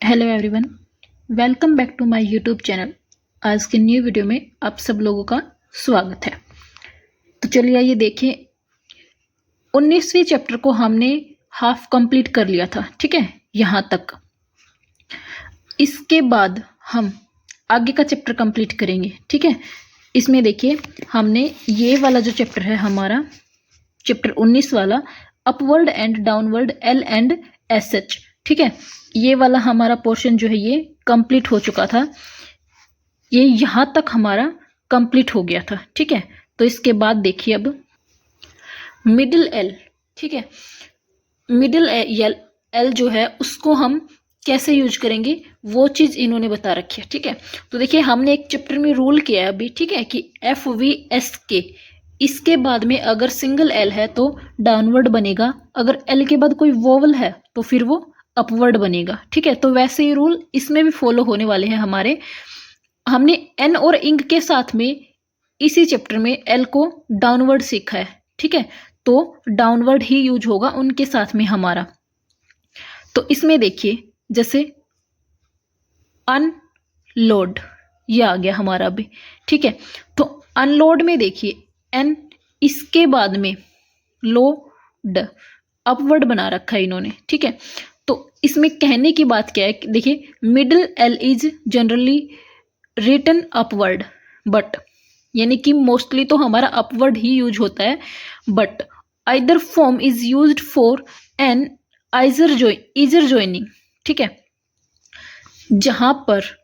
Hello everyone, welcome back to my YouTube channel. आज के new video में आप सब लोगों का स्वागत है। तो चलिए आइए देखें, 19वीं चैप्टर को हमने हाफ कंप्लीट कर लिया था, ठीक है, यहाँ तक। इसके बाद हम आगे का चैप्टर कंप्लीट करेंगे, ठीक है। इसमें देखिए, हमने ये वाला जो चैप्टर है हमारा चैप्टर 19 वाला, upward and downward L and S H, ठीक है, ये वाला हमारा पोर्शन जो है ये कंप्लीट हो चुका था। ये यहाँ तक हमारा कंप्लीट हो गया था, ठीक है। तो इसके बाद देखिए अब मिडिल एल, ठीक है, मिडिल एल जो है उसको हम कैसे यूज करेंगे वो चीज़ इन्होंने बता रखी है, ठीक है। तो देखिए, हमने एक चैप्टर में रूल किया है अभी, ठीक है, कि एफ वी एस के, इसके बाद में अगर सिंगल एल है तो डाउनवर्ड बनेगा, अगर एल के बाद कोई वोवल है तो फिर वो अपवर्ड बनेगा, ठीक है। तो वैसे ही रूल इसमें भी फॉलो होने वाले हैं हमारे। हमने एन और इंग के साथ में इसी चैप्टर में एल को डाउनवर्ड सीखा है, ठीक है, तो डाउनवर्ड ही यूज होगा उनके साथ में हमारा। तो इसमें देखिए, जैसे अनलोड, ये आ गया हमारा अभी, ठीक है। तो अनलोड में देखिए एन, इसके बाद में लोड, अपवर्ड बना रखा है इन्होंने, ठीक है। तो इसमें कहने की बात क्या है, देखिए, middle L is generally written upward, but यानी कि मोस्टली तो हमारा अपवर्ड ही यूज होता है, but either form is used for an eager joining, ठीक है। जहां पर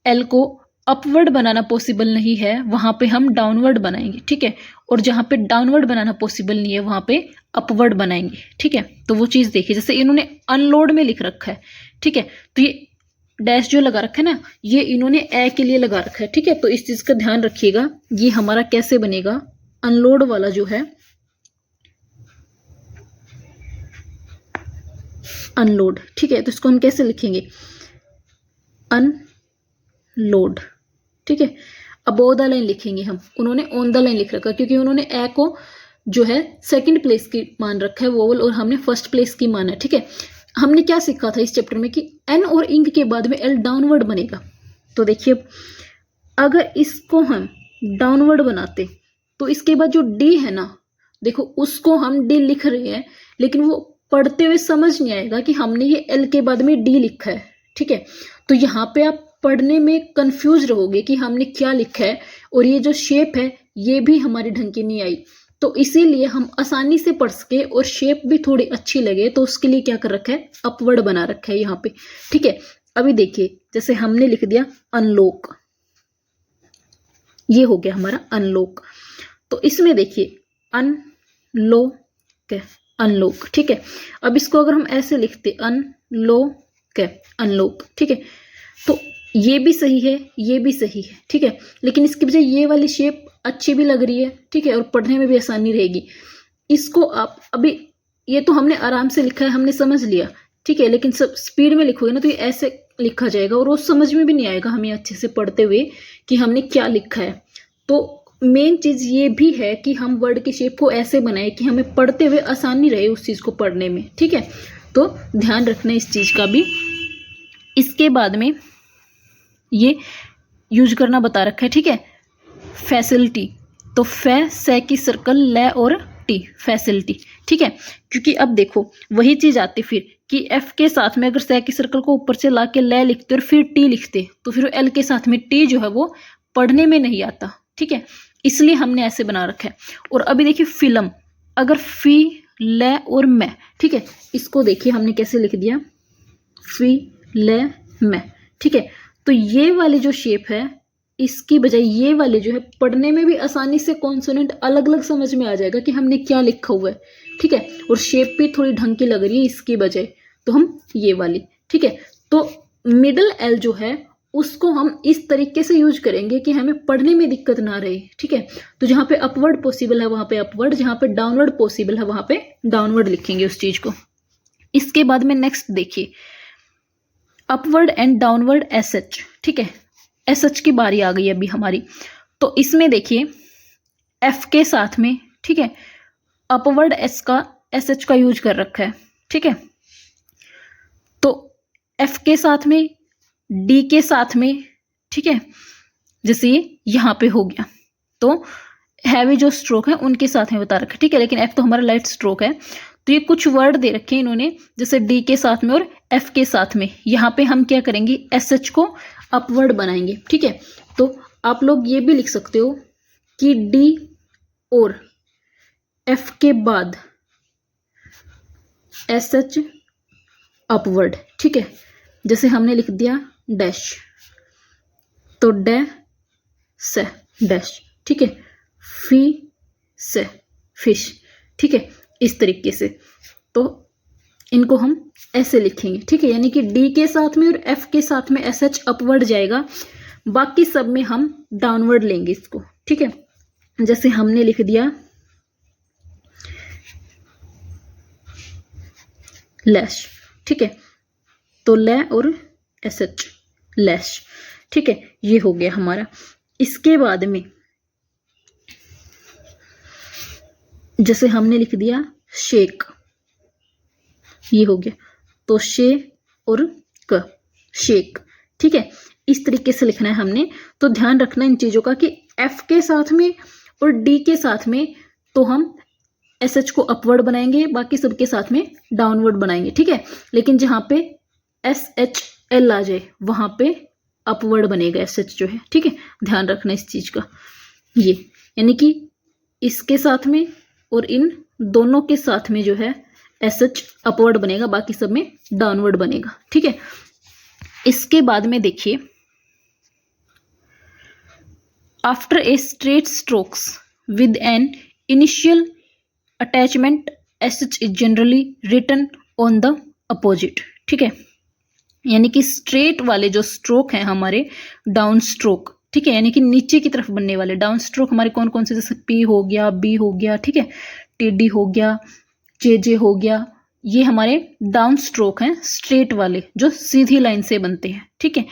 एल को अपवर्ड बनाना पॉसिबल नहीं है वहां पे हम डाउनवर्ड बनाएंगे, ठीक है, और जहां पे डाउनवर्ड बनाना पॉसिबल नहीं है वहां पे अपवर्ड बनाएंगे, ठीक है। तो वो चीज़ देखिए, जैसे इन्होंने अनलोड में लिख रखा है, ठीक है, तो ये डैश जो लगा रखा है ना, ये इन्होंने ए के लिए लगा रखा है, ठीक है। तो इस चीज़ का ध्यान रखिएगा, ये हमारा कैसे बनेगा, अनलोड वाला जो है, अनलोड, ठीक है। तो इसको हम कैसे लिखेंगे, अनलोड, ठीक है। अबोव द लाइन लिखेंगे हम, उन्होंने ऑन द लाइन लिख रखा क्योंकि उन्होंने ए को जो है सेकंड प्लेस की मान रखा है वोवल, और हमने फर्स्ट प्लेस की माना है, ठीक है। हमने क्या सीखा था इस चैप्टर में कि एन और इंग के बाद में एल डाउनवर्ड बनेगा। तो देखिए, अगर इसको हम डाउनवर्ड बनाते तो इसके बाद जो डी है ना, देखो उसको हम डी लिख रहे हैं, लेकिन वो पढ़ते हुए समझ नहीं आएगा कि हमने ये एल के बाद में डी लिखा है, ठीक है। तो यहाँ पे आप पढ़ने में कंफ्यूज रहोगे कि हमने क्या लिखा है, और ये जो शेप है ये भी हमारी ढंग की नहीं आई। तो इसीलिए हम आसानी से पढ़ सके और शेप भी थोड़ी अच्छी लगे, तो उसके लिए क्या कर रखा है, अपवर्ड बना रखा है यहाँ पे, ठीक है। अभी देखिए, जैसे हमने लिख दिया अनलॉक, ये हो गया हमारा अनलॉक। तो इसमें देखिए अनलॉक है, अनलॉक, ठीक है। अब इसको अगर हम ऐसे लिखते अनलॉक है, अनलॉक, ठीक है, तो ये भी सही है, ये भी सही है, ठीक है। लेकिन इसकी बजाय ये वाली शेप अच्छी भी लग रही है, ठीक है, और पढ़ने में भी आसानी रहेगी। इसको आप अभी, ये तो हमने आराम से लिखा है, हमने समझ लिया, ठीक है, लेकिन सब स्पीड में लिखोगे ना तो ये ऐसे लिखा जाएगा और वो समझ में भी नहीं आएगा हमें अच्छे से पढ़ते हुए कि हमने क्या लिखा है। तो मेन चीज़ ये भी है कि हम वर्ड की शेप को ऐसे बनाए कि हमें पढ़ते हुए आसानी रहे उस चीज़ को पढ़ने में, ठीक है। तो ध्यान रखना इस चीज़ का भी। इसके बाद में ये यूज करना बता रखा है, ठीक है, फैसिलिटी। तो फै से की सर्कल ले और टी, फैसिलिटी, ठीक है। क्योंकि अब देखो वही चीज आती फिर कि एफ के साथ में अगर से की सर्कल को ऊपर से ला के ले लिखते और फिर टी लिखते तो फिर एल के साथ में टी जो है वो पढ़ने में नहीं आता, ठीक है, इसलिए हमने ऐसे बना रखा है। और अभी देखिए फिल्म, अगर फी ले और मैं, ठीक है, इसको देखिए हमने कैसे लिख दिया, फी ले मैं, ठीक है। तो ये वाली जो शेप है, इसकी बजाय ये वाले जो है पढ़ने में भी आसानी से कॉन्सोनेंट अलग अलग समझ में आ जाएगा कि हमने क्या लिखा हुआ है, ठीक है, और शेप भी थोड़ी ढंग की लग रही है इसकी बजाय, तो हम ये वाली, ठीक है। तो मिडिल एल जो है उसको हम इस तरीके से यूज करेंगे कि हमें पढ़ने में दिक्कत ना रहे, ठीक है। तो जहाँ पे अपवर्ड पॉसिबल है वहां पे अपवर्ड, जहाँ पे डाउनवर्ड पॉसिबल है वहां पे डाउनवर्ड लिखेंगे उस चीज को। इसके बाद में नेक्स्ट देखिए, upward and downward S H, ठीक है, एस एच की बारी आ गई अभी हमारी। तो इसमें देखिए एफ के साथ में, ठीक है, अपवर्ड एस एच का यूज कर रखा है, ठीक है। तो एफ के साथ में, डी के साथ में, ठीक है, जैसे ये यहाँ पे हो गया, तो हैवी जो स्ट्रोक है उनके साथ में बता रखा है, ठीक है। लेकिन एफ तो हमारा लाइट स्ट्रोक है, तो ये कुछ वर्ड दे रखे हैं इन्होंने, जैसे डी के साथ में और एफ के साथ में। यहाँ पे हम क्या करेंगे, एस एच को अपवर्ड बनाएंगे, ठीक है। तो आप लोग ये भी लिख सकते हो कि डी और एफ के बाद एस एच अपवर्ड, ठीक है। जैसे हमने लिख दिया डैश, तो डे से डैश, ठीक है, फी से फिश, ठीक है, इस तरीके से। तो इनको हम ऐसे लिखेंगे, ठीक है, यानी कि डी के साथ में और एफ के साथ में एस एच अपवर्ड जाएगा, बाकी सब में हम डाउनवर्ड लेंगे इसको, ठीक है। जैसे हमने लिख दिया लैश, ठीक है, तो ले और एस एच लैश, ठीक है, ये हो गया हमारा। इसके बाद में जैसे हमने लिख दिया शेक, ये हो गया, तो शे और क, शेक, ठीक है, इस तरीके से लिखना है हमने। तो ध्यान रखना इन चीजों का कि एफ के साथ में और डी के साथ में तो हम एस एच को अपवर्ड बनाएंगे, बाकी सबके साथ में डाउनवर्ड बनाएंगे, ठीक है। लेकिन जहां पे एस एच एल आ जाए वहां पे अपवर्ड बनेगा एस एच जो है, ठीक है, ध्यान रखना इस चीज का। ये यानी कि इसके साथ में और इन दोनों के साथ में जो है एस एच अपवर्ड बनेगा, बाकी सब में डाउनवर्ड बनेगा, ठीक है। इसके बाद में देखिए, after a straight strokes with an initial attachment S H is generally written on the opposite, ठीक है, यानी कि स्ट्रेट वाले जो स्ट्रोक हैं हमारे डाउन स्ट्रोक, ठीक है, यानी कि नीचे की तरफ बनने वाले डाउन स्ट्रोक हमारे कौन कौन से, जैसे पी हो गया, बी हो गया, ठीक है, टी डी हो गया, जे जे हो गया, ये हमारे डाउन स्ट्रोक हैं स्ट्रेट वाले जो सीधी लाइन से बनते हैं, ठीक है।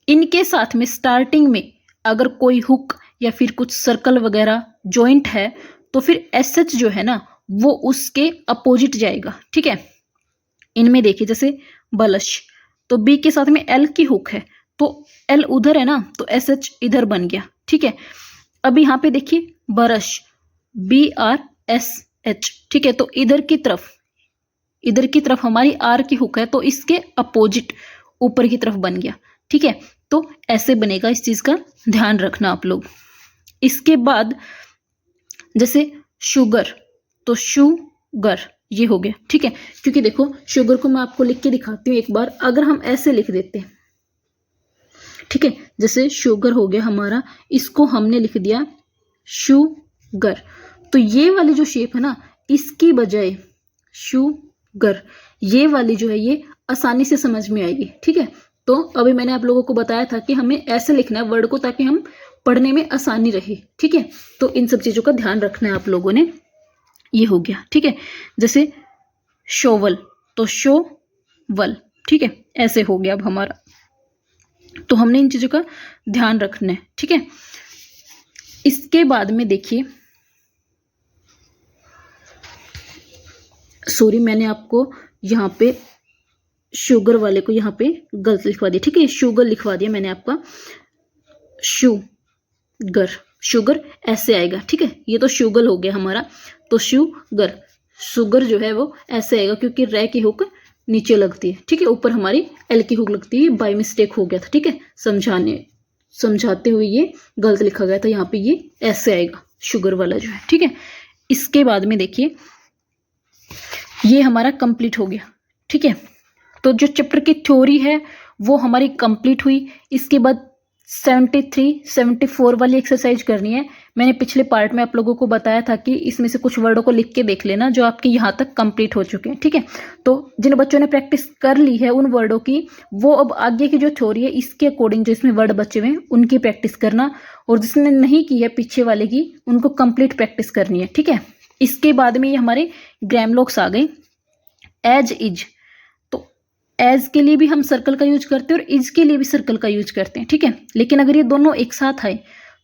इनके साथ में स्टार्टिंग में अगर कोई हुक या फिर कुछ सर्कल वगैरह जॉइंट है तो फिर एस एच जो है ना वो उसके अपोजिट जाएगा, ठीक है। इनमें देखिए जैसे बलश, तो बी के साथ में एल की हुक है, तो एल उधर है ना, तो एस एच इधर बन गया, ठीक है। अब यहाँ पे देखिए बरश, बी आर एस एच, ठीक है, तो इधर की तरफ हमारी आर की हुक है, तो इसके अपोजिट ऊपर की तरफ बन गया, ठीक है। तो ऐसे बनेगा, इस चीज का ध्यान रखना आप लोग। इसके बाद जैसे शुगर, तो शुगर ये हो गया, ठीक है, क्योंकि देखो शुगर को मैं आपको लिख के दिखाती हूँ एक बार। अगर हम ऐसे लिख देते हैं, ठीक है, जैसे शुगर हो गया हमारा, इसको हमने लिख दिया शुगर, तो ये वाली जो शेप है ना, इसकी बजाय शुगर ये वाली जो है ये आसानी से समझ में आएगी, ठीक है। तो अभी मैंने आप लोगों को बताया था कि हमें ऐसे लिखना है वर्ड को ताकि हम पढ़ने में आसानी रहे, ठीक है। तो इन सब चीजों का ध्यान रखना है आप लोगों ने। ये हो गया, ठीक है, जैसे शोवल, तो शोवल, ठीक है, ऐसे हो गया अब हमारा। तो हमने इन चीजों का ध्यान रखना है, ठीक है। इसके बाद में देखिए, सॉरी मैंने आपको यहाँ पे शुगर वाले को यहाँ पे गलत लिखवा दिया, ठीक है, शुगर लिखवा दिया मैंने आपका, शुगर, शुगर ऐसे आएगा, ठीक है, ये तो शुगर हो गया हमारा, तो शुगर, शुगर जो है वो ऐसे आएगा क्योंकि रे की हुक नीचे लगती है, ठीक है, ऊपर हमारी एल की हुक लगती है, बाय मिस्टेक हो गया था, ठीक है, समझाते हुए ये गलत लिखा गया था, यहाँ पे ये ऐसे आएगा शुगर वाला जो है, ठीक है। इसके बाद में देखिए ये हमारा कंप्लीट हो गया, ठीक है। तो जो चैप्टर की थ्योरी है वो हमारी कंप्लीट हुई। इसके बाद 73, 74 वाली एक्सरसाइज करनी है। मैंने पिछले पार्ट में आप लोगों को बताया था कि इसमें से कुछ वर्डों को लिख के देख लेना जो आपके यहाँ तक कंप्लीट हो चुके हैं, ठीक है। तो जिन बच्चों ने प्रैक्टिस कर ली है उन वर्डों की, वो अब आगे की जो थ्योरी है इसके अकॉर्डिंग जो इसमें वर्ड बचे हुए हैं उनकी प्रैक्टिस करना, और जिसने नहीं की है पीछे वाले की उनको कंप्लीट प्रैक्टिस करनी है, ठीक है। इसके बाद में ये हमारे ग्रामलोक्स आ गए। एज इज, तो एज के लिए भी हम सर्कल का यूज करते हैं और इज के लिए भी सर्कल का यूज करते हैं, ठीक है। लेकिन अगर ये दोनों एक साथ आए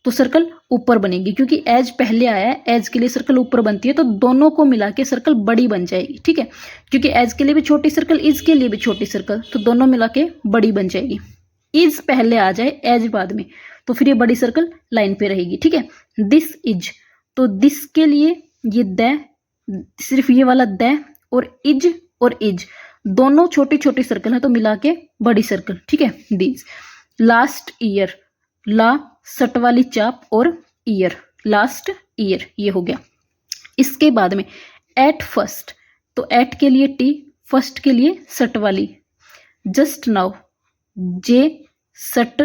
तो सर्कल ऊपर बनेगी, क्योंकि एज पहले आया है, एज के लिए सर्कल ऊपर बनती है, तो दोनों को मिला के सर्कल बड़ी बन जाएगी। ठीक है, क्योंकि एज के लिए भी छोटी सर्कल, इज के लिए भी छोटी सर्कल, तो दोनों मिला के बड़ी बन जाएगी। इज पहले आ जाए, एज बाद में, तो फिर ये बड़ी सर्कल लाइन पे रहेगी। ठीक है, दिस इज, तो दिस के लिए ये द, सिर्फ ये वाला द और इज दोनों छोटी छोटी सर्कल है, तो मिला के बड़ी सर्कल। ठीक है, दिस। लास्ट ईयर, ला सट वाली चाप और ईयर, लास्ट ईयर, ये हो गया। इसके बाद में एट फर्स्ट, तो एट के लिए टी, फर्स्ट के लिए सट वाली, जस्ट नाउ जे सट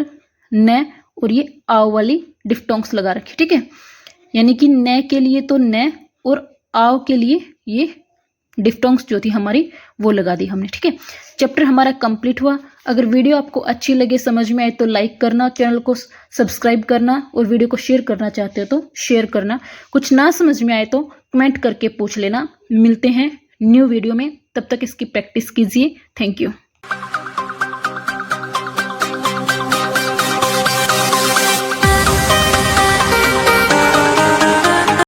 न, और ये आव वाली डिफ्टोंग्स लगा रखी। ठीक है, यानी कि न के लिए तो न और आव के लिए ये डिफ्टोंग्स जो थी हमारी वो लगा दी हमने। ठीक है, चैप्टर हमारा कंप्लीट हुआ। अगर वीडियो आपको अच्छी लगे, समझ में आए, तो लाइक करना, चैनल को सब्सक्राइब करना और वीडियो को शेयर करना चाहते हो तो शेयर करना। कुछ ना समझ में आए तो कमेंट करके पूछ लेना। मिलते हैं न्यू वीडियो में, तब तक इसकी प्रैक्टिस कीजिए। Thank you.